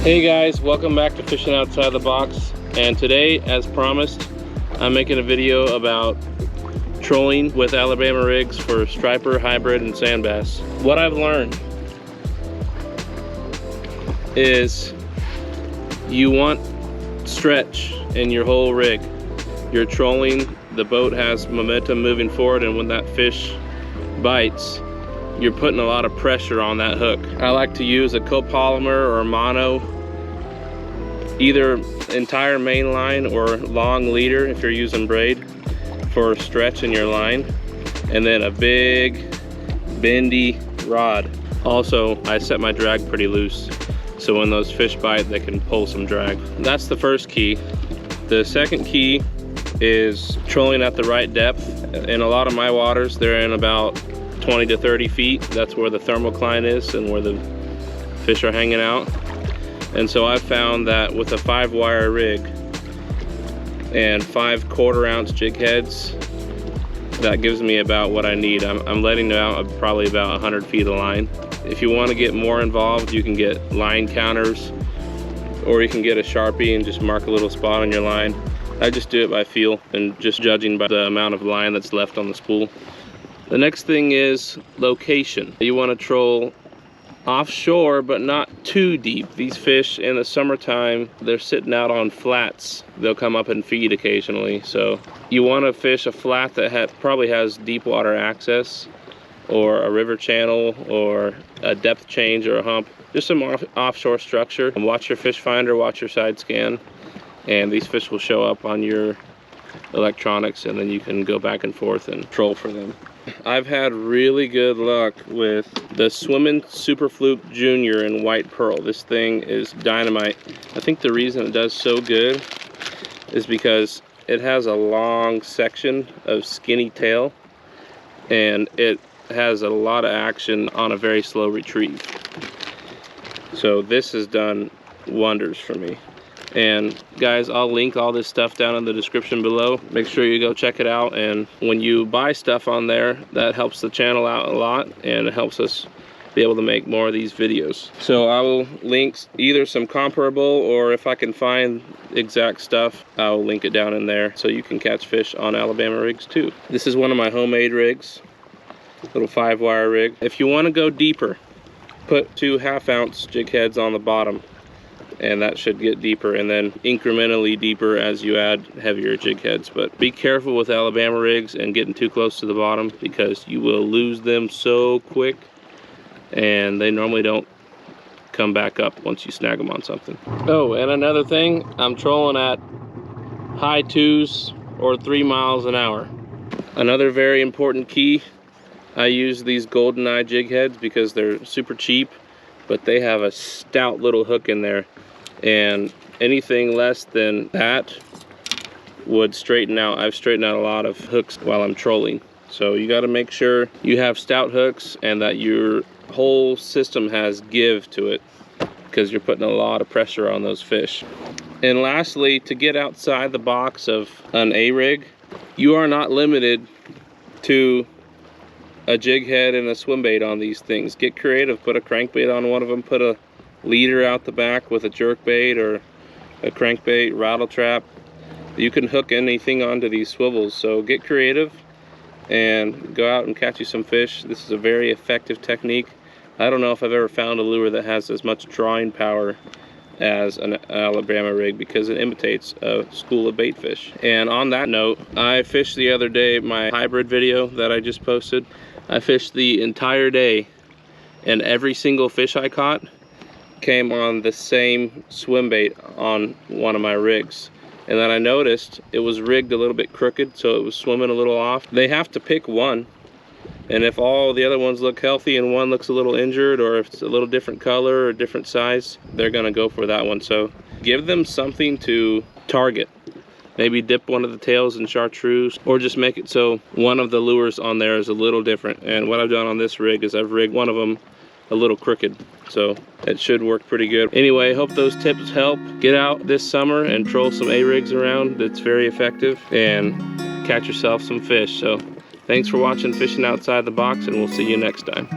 Hey guys, welcome back to Fishing Outside the Box. And today, as promised, I'm making a video about trolling with Alabama rigs for striper, hybrid, and sand bass. What I've learned is you want stretch in your whole rig. You're trolling, the boat has momentum moving forward, and when that fish bites, you're putting a lot of pressure on that hook. I like to use a copolymer or mono, either entire main line or long leader if you're using braid for stretch in your line, and then a big bendy rod. Also, I set my drag pretty loose, so when those fish bite, they can pull some drag. That's the first key. The second key is trolling at the right depth. In a lot of my waters, they're in about 20 to 30 feet. That's where the thermocline is and where the fish are hanging out. And so I've found that with a 5-wire rig and 5 1/4-ounce jig heads, that gives me about what I need. I'm letting out probably about 100 feet of line. If you want to get more involved, you can get line counters, or you can get a Sharpie and just mark a little spot on your line. I just do it by feel and just judging by the amount of line that's left on the spool. The next thing is location. You want to troll offshore, but not too deep. These fish in the summertime, they're sitting out on flats. They'll come up and feed occasionally. So you want to fish a flat that probably has deep water access, or a river channel, or a depth change, or a hump. Just some offshore structure. And watch your fish finder, watch your side scan, and these fish will show up on your electronics, and then you can go back and forth and troll for them. I've had really good luck with the Swimmin' Super Fluke Junior in white pearl. This thing is dynamite. I think the reason it does so good is because it has a long section of skinny tail, and it has a lot of action on a very slow retrieve. So this has done wonders for me. And guys, I'll link all this stuff down in the description below. Make sure you go check it out. And when you buy stuff on there, that helps the channel out a lot, and it helps us be able to make more of these videos. So I will link either some comparable, or if I can find exact stuff, I'll link it down in there so you can catch fish on Alabama rigs too. This is one of my homemade rigs, little 5-wire rig. If you want to go deeper, put 2 1/2-ounce jig heads on the bottom, and that should get deeper, and then incrementally deeper as you add heavier jig heads. But be careful with Alabama rigs and getting too close to the bottom, because you will lose them so quick, and they normally don't come back up once you snag them on something. Oh, and another thing, I'm trolling at high 2s or 3 miles an hour. Another very important key, I use these GoldenEye jig heads because they're super cheap, but they have a stout little hook in there, and anything less than that would straighten out. I've straightened out a lot of hooks while I'm trolling. So you got to make sure you have stout hooks and that your whole system has give to it, because you're putting a lot of pressure on those fish. And lastly, to get outside the box of an A-rig, you are not limited to a jig head and a swim bait on these things. Get creative, put a crankbait on one of them, put a leader out the back with a jerk bait or a crankbait, rattle trap. You can hook anything onto these swivels, so get creative and go out and catch you some fish. This is a very effective technique. I don't know if I've ever found a lure that has as much drawing power as an Alabama rig, because it imitates a school of bait fish. And on that note, I fished the other day, my hybrid video that I just posted. I fished the entire day, and every single fish I caught came on the same swim bait on one of my rigs. And then I noticed it was rigged a little bit crooked, so it was swimming a little off. They have to pick one, and if all the other ones look healthy and one looks a little injured, or if it's a little different color or different size, they're gonna go for that one. So give them something to target. Maybe dip one of the tails in chartreuse, or just make it so one of the lures on there is a little different. And what I've done on this rig is I've rigged one of them a little crooked, so it should work pretty good. Anyway, hope those tips help. Get out this summer and troll some A-rigs around. That's very effective, and catch yourself some fish. So thanks for watching Fishing Outside the Box, and we'll see you next time.